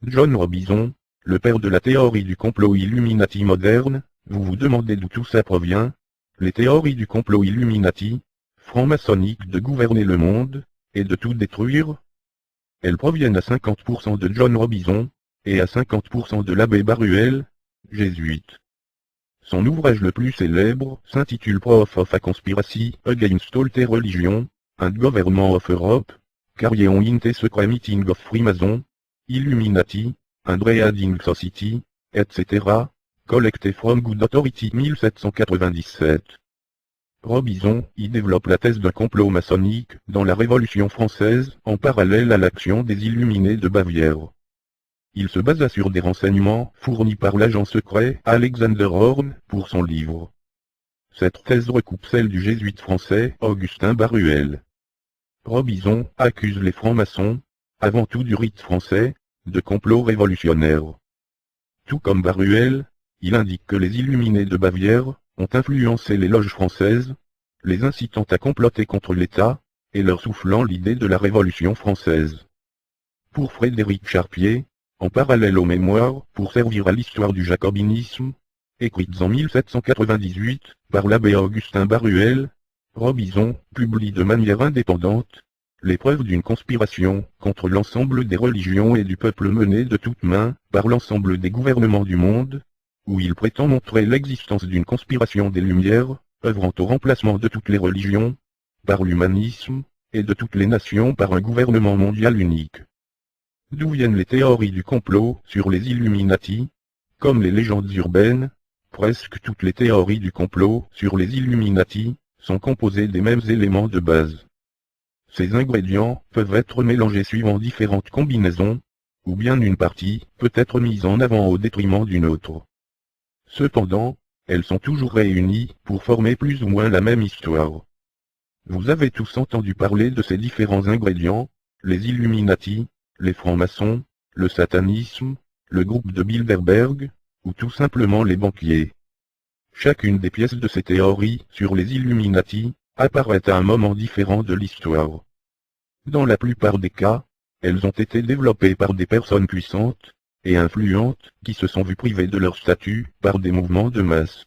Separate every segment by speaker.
Speaker 1: John Robison, le père de la théorie du complot Illuminati moderne, vous vous demandez d'où tout ça provient? Les théories du complot Illuminati, franc-maçonnique de gouverner le monde, et de tout détruire? Elles proviennent à 50% de John Robison, et à 50% de l'abbé Baruel, jésuite. Son ouvrage le plus célèbre s'intitule Proof of a Conspiracy Against All Religion, and Government of Europe, Carrying into Secret Meeting of Freemason, Illuminati, and Reading Society, etc., Collected from Good Authority 1797. Robison y développe la thèse d'un complot maçonnique dans la Révolution française en parallèle à l'action des Illuminés de Bavière. Il se basa sur des renseignements fournis par l'agent secret Alexander Horn pour son livre. Cette thèse recoupe celle du jésuite français Augustin Baruel. Robison accuse les francs-maçons, avant tout du rite français, de complot révolutionnaire. Tout comme Baruel, il indique que les Illuminés de Bavière ont influencé les loges françaises, les incitant à comploter contre l'État, et leur soufflant l'idée de la Révolution française. Pour Frédéric Charpier, en parallèle aux mémoires pour servir à l'histoire du jacobinisme, écrites en 1798 par l'abbé Augustin Baruel, Robison publie de manière indépendante les preuves d'une conspiration contre l'ensemble des religions et du peuple menée de toutes mains par l'ensemble des gouvernements du monde, où il prétend montrer l'existence d'une conspiration des Lumières, œuvrant au remplacement de toutes les religions, par l'humanisme, et de toutes les nations par un gouvernement mondial unique. D'où viennent les théories du complot sur les Illuminati? Comme les légendes urbaines, presque toutes les théories du complot sur les Illuminati sont composées des mêmes éléments de base. Ces ingrédients peuvent être mélangés suivant différentes combinaisons, ou bien une partie peut être mise en avant au détriment d'une autre. Cependant, elles sont toujours réunies pour former plus ou moins la même histoire. Vous avez tous entendu parler de ces différents ingrédients, les Illuminati, les francs-maçons, le satanisme, le groupe de Bilderberg, ou tout simplement les banquiers. Chacune des pièces de ces théories sur les Illuminati apparaît à un moment différent de l'histoire. Dans la plupart des cas, elles ont été développées par des personnes puissantes et influentes qui se sont vues privées de leur statut par des mouvements de masse.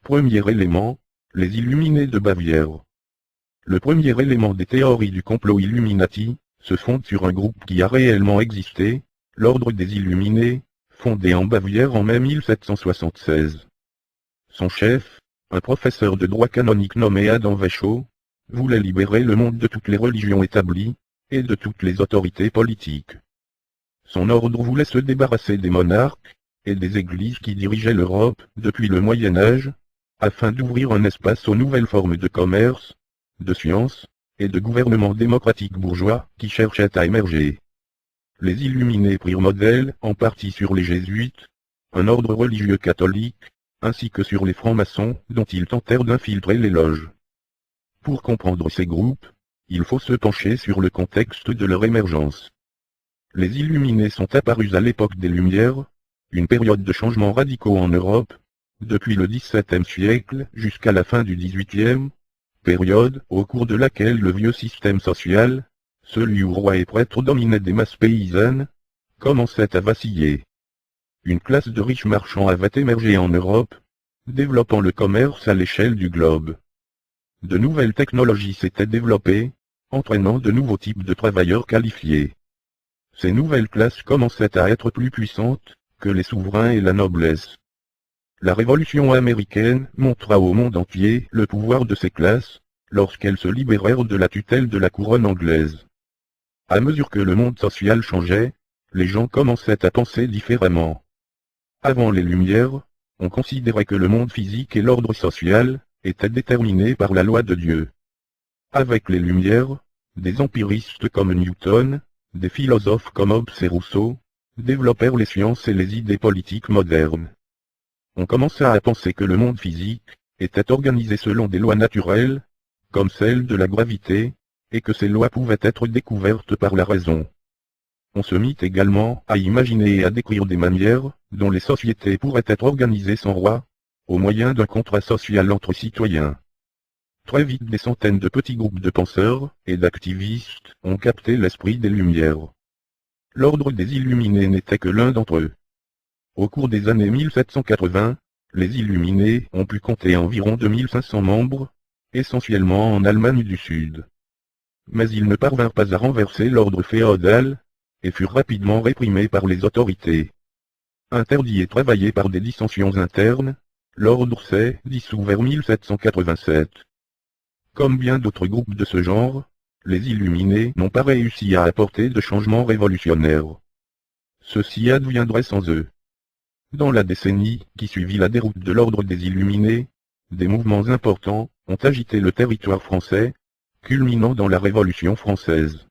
Speaker 1: Premier élément, les Illuminés de Bavière. Le premier élément des théories du complot Illuminati se fonde sur un groupe qui a réellement existé, l'Ordre des Illuminés, fondé en Bavière en mai 1776. Son chef, un professeur de droit canonique nommé Adam Weishaupt, voulait libérer le monde de toutes les religions établies, et de toutes les autorités politiques. Son ordre voulait se débarrasser des monarques, et des églises qui dirigeaient l'Europe depuis le Moyen Âge, afin d'ouvrir un espace aux nouvelles formes de commerce, de science, et de gouvernement démocratique bourgeois qui cherchaient à émerger. Les Illuminés prirent modèle en partie sur les Jésuites, un ordre religieux catholique, ainsi que sur les francs-maçons dont ils tentèrent d'infiltrer les loges. Pour comprendre ces groupes, il faut se pencher sur le contexte de leur émergence. Les Illuminés sont apparus à l'époque des Lumières, une période de changements radicaux en Europe, depuis le XVIIe siècle jusqu'à la fin du XVIIIe, période au cours de laquelle le vieux système social, celui où rois et prêtres dominaient des masses paysannes, commençait à vaciller. Une classe de riches marchands avait émergé en Europe, développant le commerce à l'échelle du globe. De nouvelles technologies s'étaient développées, entraînant de nouveaux types de travailleurs qualifiés. Ces nouvelles classes commençaient à être plus puissantes que les souverains et la noblesse. La Révolution américaine montra au monde entier le pouvoir de ces classes, lorsqu'elles se libérèrent de la tutelle de la couronne anglaise. À mesure que le monde social changeait, les gens commençaient à penser différemment. Avant les Lumières, on considérait que le monde physique et l'ordre social étaient déterminés par la loi de Dieu. Avec les Lumières, des empiristes comme Newton, des philosophes comme Hobbes et Rousseau, développèrent les sciences et les idées politiques modernes. On commença à penser que le monde physique était organisé selon des lois naturelles, comme celle de la gravité, et que ces lois pouvaient être découvertes par la raison. On se mit également à imaginer et à décrire des manières dont les sociétés pourraient être organisées sans roi, au moyen d'un contrat social entre citoyens. Très vite des centaines de petits groupes de penseurs et d'activistes ont capté l'esprit des Lumières. l'ordre des Illuminés n'était que l'un d'entre eux. Au cours des années 1780, les Illuminés ont pu compter environ 2500 membres, essentiellement en Allemagne du Sud. Mais ils ne parvinrent pas à renverser l'ordre féodal, et furent rapidement réprimés par les autorités. Interdit et travaillé par des dissensions internes, l'ordre s'est dissous vers 1787. Comme bien d'autres groupes de ce genre, les Illuminés n'ont pas réussi à apporter de changements révolutionnaires. Ceci adviendrait sans eux. Dans la décennie qui suivit la déroute de l'ordre des Illuminés, des mouvements importants ont agité le territoire français, culminant dans la Révolution française.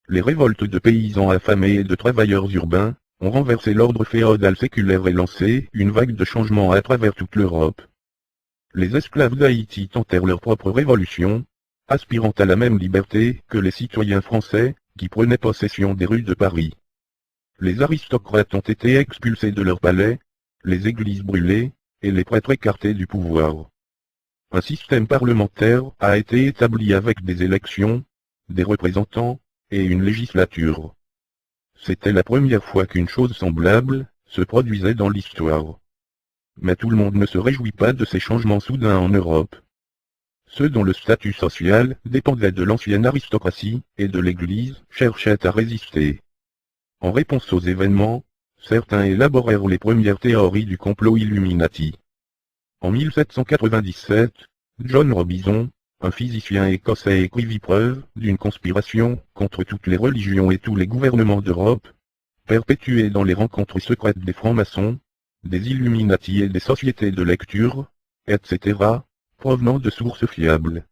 Speaker 1: Les révoltes de paysans affamés et de travailleurs urbains ont renversé l'ordre féodal séculaire et lancé une vague de changements à travers toute l'Europe. Les esclaves d'Haïti tentèrent leur propre révolution, aspirant à la même liberté que les citoyens français qui prenaient possession des rues de Paris. Les aristocrates ont été expulsés de leurs palais, les églises brûlées, et les prêtres écartés du pouvoir. Un système parlementaire a été établi avec des élections, des représentants, et une législature. C'était la première fois qu'une chose semblable se produisait dans l'histoire. Mais tout le monde ne se réjouit pas de ces changements soudains en Europe. Ceux dont le statut social dépendait de l'ancienne aristocratie et de l'Église cherchaient à résister. En réponse aux événements, certains élaborèrent les premières théories du complot Illuminati. En 1797, John Robison, un physicien écossais, écrivit preuve d'une conspiration contre toutes les religions et tous les gouvernements d'Europe, perpétuée dans les rencontres secrètes des francs-maçons, des Illuminati et des sociétés de lecture, etc., provenant de sources fiables.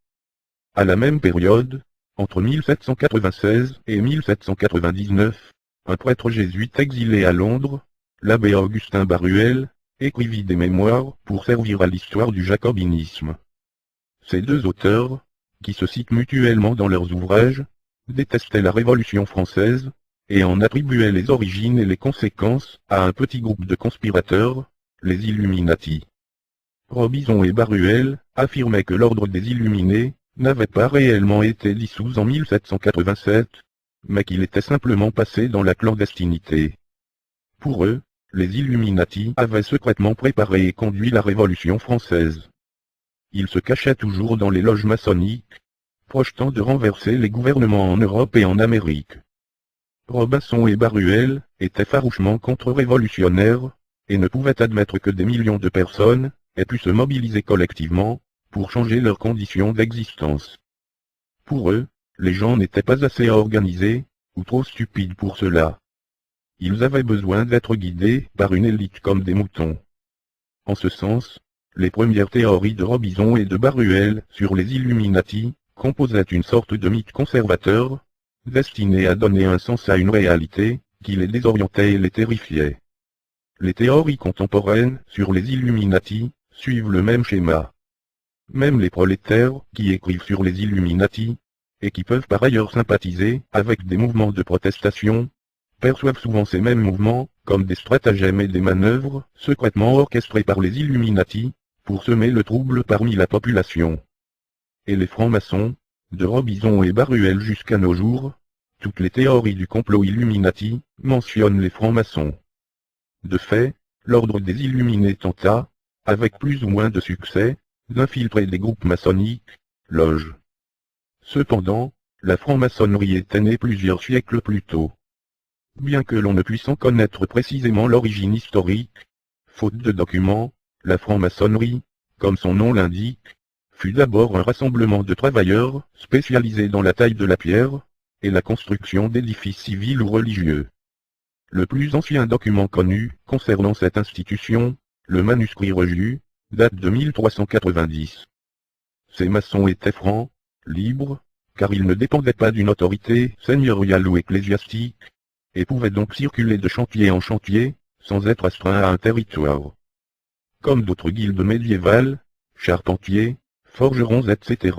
Speaker 1: À la même période, entre 1796 et 1799, un prêtre jésuite exilé à Londres, l'abbé Augustin Baruel, écrivit des mémoires pour servir à l'histoire du jacobinisme. Ces deux auteurs, qui se citent mutuellement dans leurs ouvrages, détestaient la Révolution française, et en attribuaient les origines et les conséquences à un petit groupe de conspirateurs, les Illuminati. Robison et Baruel affirmaient que l'ordre des Illuminés n'avait pas réellement été dissous en 1787, mais qu'il était simplement passé dans la clandestinité. Pour eux, les Illuminati avaient secrètement préparé et conduit la Révolution française. Ils se cachaient toujours dans les loges maçonniques, projetant de renverser les gouvernements en Europe et en Amérique. Robinson et Baruel étaient farouchement contre-révolutionnaires, et ne pouvaient admettre que des millions de personnes aient pu se mobiliser collectivement pour changer leurs conditions d'existence. Pour eux, les gens n'étaient pas assez organisés, ou trop stupides pour cela. Ils avaient besoin d'être guidés par une élite comme des moutons. En ce sens, les premières théories de Robison et de Baruel sur les Illuminati composaient une sorte de mythe conservateur, destiné à donner un sens à une réalité qui les désorientait et les terrifiait. Les théories contemporaines sur les Illuminati suivent le même schéma. Même les prolétaires qui écrivent sur les Illuminati, et qui peuvent par ailleurs sympathiser avec des mouvements de protestation, perçoivent souvent ces mêmes mouvements comme des stratagèmes et des manœuvres secrètement orchestrées par les Illuminati, pour semer le trouble parmi la population. Et les francs-maçons, de Robison et Baruel jusqu'à nos jours, toutes les théories du complot Illuminati mentionnent les francs-maçons. De fait, l'ordre des Illuminés tenta, avec plus ou moins de succès, d'infiltrer des groupes maçonniques, loges. Cependant, la franc-maçonnerie était née plusieurs siècles plus tôt. Bien que l'on ne puisse en connaître précisément l'origine historique, faute de documents, la franc-maçonnerie, comme son nom l'indique, fut d'abord un rassemblement de travailleurs spécialisés dans la taille de la pierre, et la construction d'édifices civils ou religieux. Le plus ancien document connu concernant cette institution, le manuscrit Regius, date de 1390. Ces maçons étaient francs, libres, car ils ne dépendaient pas d'une autorité seigneuriale ou ecclésiastique, et pouvaient donc circuler de chantier en chantier, sans être astreints à un territoire. Comme d'autres guildes médiévales, charpentiers, forgerons, etc.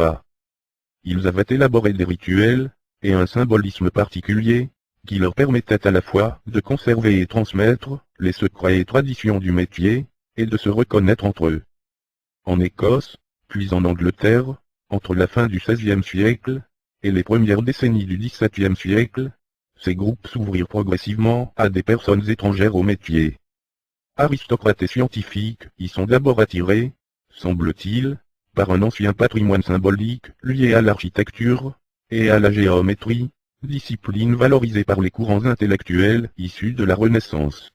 Speaker 1: Ils avaient élaboré des rituels, et un symbolisme particulier, qui leur permettait à la fois de conserver et transmettre les secrets et traditions du métier, et de se reconnaître entre eux. En Écosse, puis en Angleterre, entre la fin du XVIe siècle, et les premières décennies du XVIIe siècle, ces groupes s'ouvrirent progressivement à des personnes étrangères au métier. Aristocrates et scientifiques y sont d'abord attirés, semble-t-il, par un ancien patrimoine symbolique lié à l'architecture et à la géométrie, discipline valorisée par les courants intellectuels issus de la Renaissance.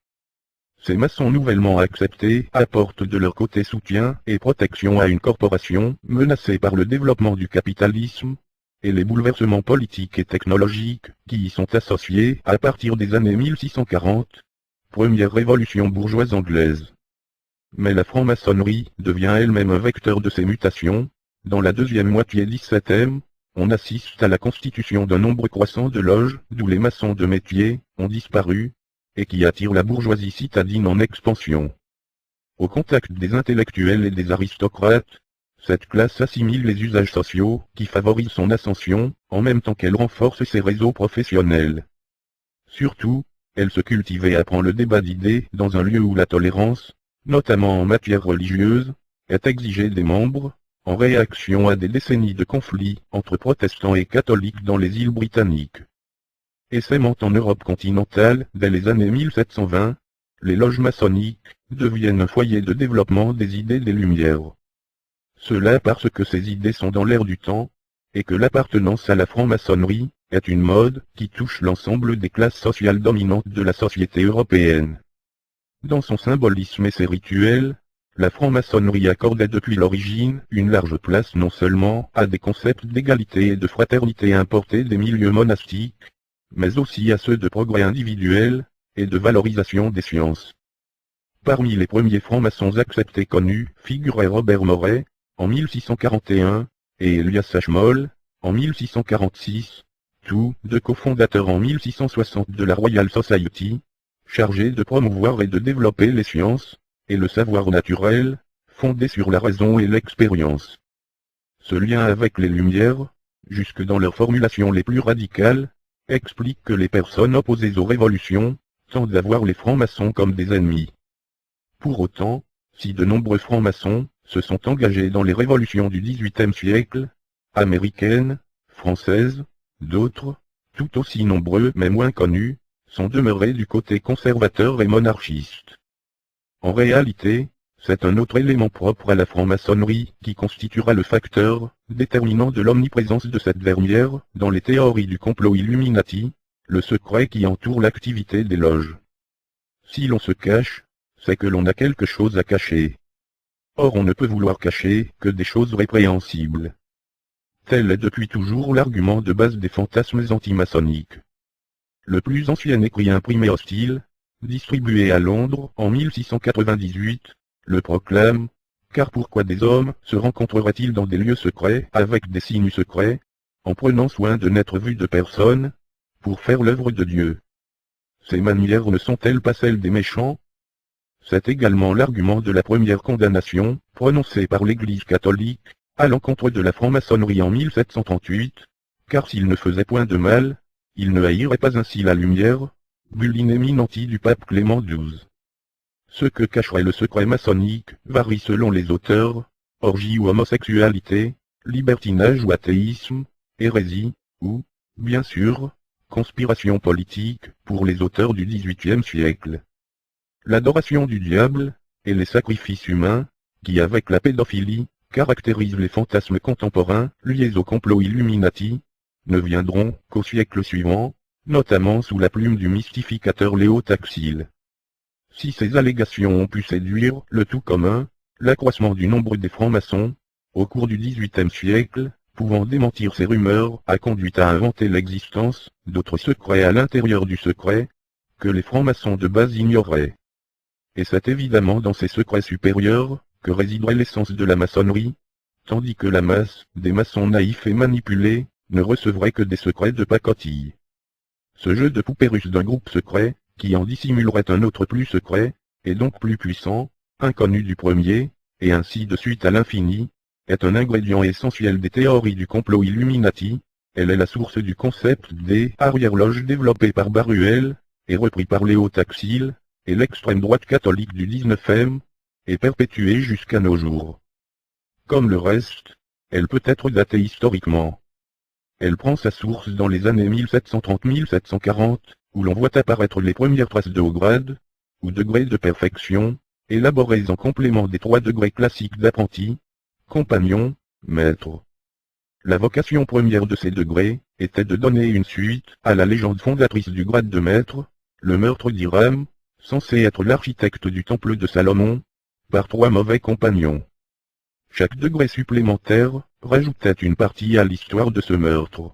Speaker 1: Ces maçons nouvellement acceptés apportent de leur côté soutien et protection à une corporation menacée par le développement du capitalisme et les bouleversements politiques et technologiques qui y sont associés à partir des années 1640, première révolution bourgeoise anglaise. Mais la franc-maçonnerie devient elle-même un vecteur de ces mutations. Dans la deuxième moitié XVIIe, on assiste à la constitution d'un nombre croissant de loges d'où les maçons de métier ont disparu, et qui attirent la bourgeoisie citadine en expansion. Au contact des intellectuels et des aristocrates, cette classe assimile les usages sociaux qui favorisent son ascension, en même temps qu'elle renforce ses réseaux professionnels. Surtout, elle se cultive et apprend le débat d'idées dans un lieu où la tolérance, notamment en matière religieuse, est exigée des membres, en réaction à des décennies de conflits entre protestants et catholiques dans les îles britanniques. Essaimant en Europe continentale dès les années 1720, les loges maçonniques deviennent un foyer de développement des idées des Lumières. Cela parce que ces idées sont dans l'air du temps, et que l'appartenance à la franc-maçonnerie est une mode qui touche l'ensemble des classes sociales dominantes de la société européenne. Dans son symbolisme et ses rituels, la franc-maçonnerie accordait depuis l'origine une large place non seulement à des concepts d'égalité et de fraternité importés des milieux monastiques, mais aussi à ceux de progrès individuel et de valorisation des sciences. Parmi les premiers francs-maçons acceptés connus figuraient Robert Moray, en 1641, et Elias Ashmole, en 1646, tous deux cofondateurs en 1660 de la Royal Society, chargés de promouvoir et de développer les sciences, et le savoir naturel, fondé sur la raison et l'expérience. Ce lien avec les Lumières, jusque dans leurs formulations les plus radicales, explique que les personnes opposées aux révolutions tentent à voir les francs-maçons comme des ennemis. Pour autant, si de nombreux francs-maçons se sont engagés dans les révolutions du XVIIIe siècle, américaines, françaises, d'autres, tout aussi nombreux mais moins connus, sont demeurés du côté conservateur et monarchiste. En réalité, c'est un autre élément propre à la franc-maçonnerie qui constituera le facteur déterminant de l'omniprésence de cette dernière dans les théories du complot Illuminati, le secret qui entoure l'activité des loges. Si l'on se cache, c'est que l'on a quelque chose à cacher. Or on ne peut vouloir cacher que des choses répréhensibles. Tel est depuis toujours l'argument de base des fantasmes antimaçonniques. Le plus ancien écrit imprimé hostile, distribué à Londres en 1698, le proclame, car pourquoi des hommes se rencontreraient-ils dans des lieux secrets avec des signes secrets, en prenant soin de n'être vus de personne, pour faire l'œuvre de Dieu. Ces manières ne sont-elles pas celles des méchants? C'est également l'argument de la première condamnation, prononcée par l'Église catholique, à l'encontre de la franc-maçonnerie en 1738, car s'il ne faisait point de mal, il ne haïrait pas ainsi la lumière, bulle eminenti du pape Clément XII. Ce que cacherait le secret maçonnique varie selon les auteurs, orgie ou homosexualité, libertinage ou athéisme, hérésie, ou, bien sûr, conspiration politique pour les auteurs du XVIIIe siècle. L'adoration du diable, et les sacrifices humains, qui avec la pédophilie, caractérisent les fantasmes contemporains liés au complot Illuminati, ne viendront qu'au siècle suivant, notamment sous la plume du mystificateur Léo Taxil. Si ces allégations ont pu séduire le tout commun, l'accroissement du nombre des francs-maçons, au cours du XVIIIe siècle, pouvant démentir ces rumeurs, a conduit à inventer l'existence d'autres secrets à l'intérieur du secret, que les francs-maçons de base ignoraient. Et c'est évidemment dans ces secrets supérieurs que résiderait l'essence de la maçonnerie, tandis que la masse des maçons naïfs et manipulés ne recevrait que des secrets de pacotille. Ce jeu de poupées russes d'un groupe secret, qui en dissimulerait un autre plus secret, et donc plus puissant, inconnu du premier, et ainsi de suite à l'infini, est un ingrédient essentiel des théories du complot Illuminati. Elle est la source du concept des arrière-loges développé par Baruel, et repris par Léo Taxil, et l'extrême droite catholique du XIXe, et perpétué jusqu'à nos jours. Comme le reste, elle peut être datée historiquement. Elle prend sa source dans les années 1730-1740, où l'on voit apparaître les premières traces de haut grade, ou degrés de perfection, élaborés en complément des 3 degrés classiques d'apprenti, compagnon, maître. La vocation première de ces degrés était de donner une suite à la légende fondatrice du grade de maître, le meurtre d'Hiram, censé être l'architecte du temple de Salomon, par 3 mauvais compagnons. Chaque degré supplémentaire rajoutait une partie à l'histoire de ce meurtre.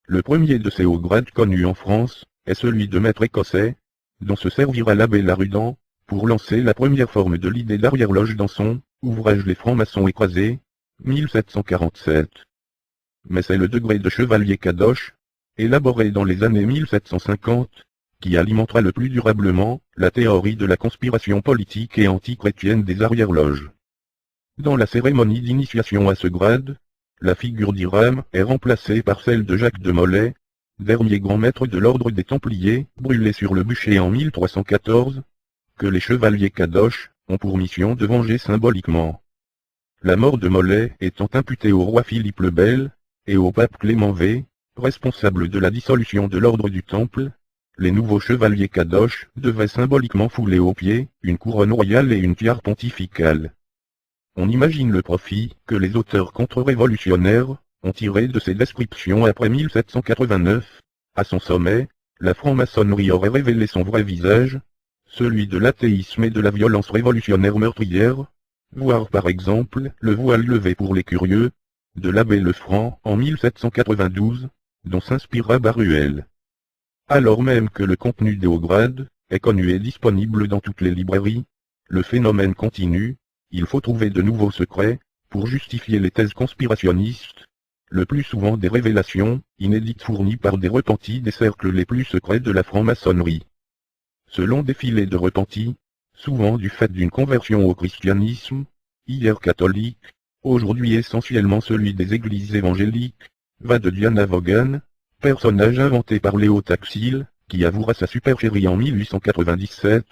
Speaker 1: Le premier de ces hauts grades connus en France est celui de maître écossais, dont se servira l'abbé Larudan pour lancer la première forme de l'idée d'arrière-loge dans son ouvrage Les francs-maçons écrasés, 1747. Mais c'est le degré de chevalier kadosh, élaboré dans les années 1750, qui alimentera le plus durablement la théorie de la conspiration politique et anti-chrétienne des arrière-loges. Dans la cérémonie d'initiation à ce grade, la figure d'Hiram est remplacée par celle de Jacques de Molay, dernier grand maître de l'ordre des Templiers, brûlé sur le bûcher en 1314, que les chevaliers kadosh ont pour mission de venger symboliquement. La mort de Molay étant imputée au roi Philippe le Bel, et au pape Clément V, responsable de la dissolution de l'ordre du Temple, les nouveaux chevaliers kadosh devaient symboliquement fouler aux pieds une couronne royale et une tiare pontificale. On imagine le profit que les auteurs contre-révolutionnaires ont tiré de ces descriptions après 1789. À son sommet, la franc-maçonnerie aurait révélé son vrai visage, celui de l'athéisme et de la violence révolutionnaire meurtrière, voire par exemple le voile levé pour les curieux, de l'abbé Lefranc en 1792, dont s'inspira Baruel. Alors même que le contenu des hauts grades est connu et disponible dans toutes les librairies, le phénomène continue, il faut trouver de nouveaux secrets, pour justifier les thèses conspirationnistes, le plus souvent des révélations inédites fournies par des repentis des cercles les plus secrets de la franc-maçonnerie. Ce long défilé de repentis, souvent du fait d'une conversion au christianisme, hier catholique, aujourd'hui essentiellement celui des églises évangéliques, va de Diana Vaughan, personnage inventé par Léo Taxil, qui avouera sa supercherie en 1897,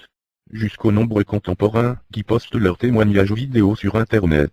Speaker 1: jusqu'aux nombreux contemporains qui postent leurs témoignages vidéo sur Internet.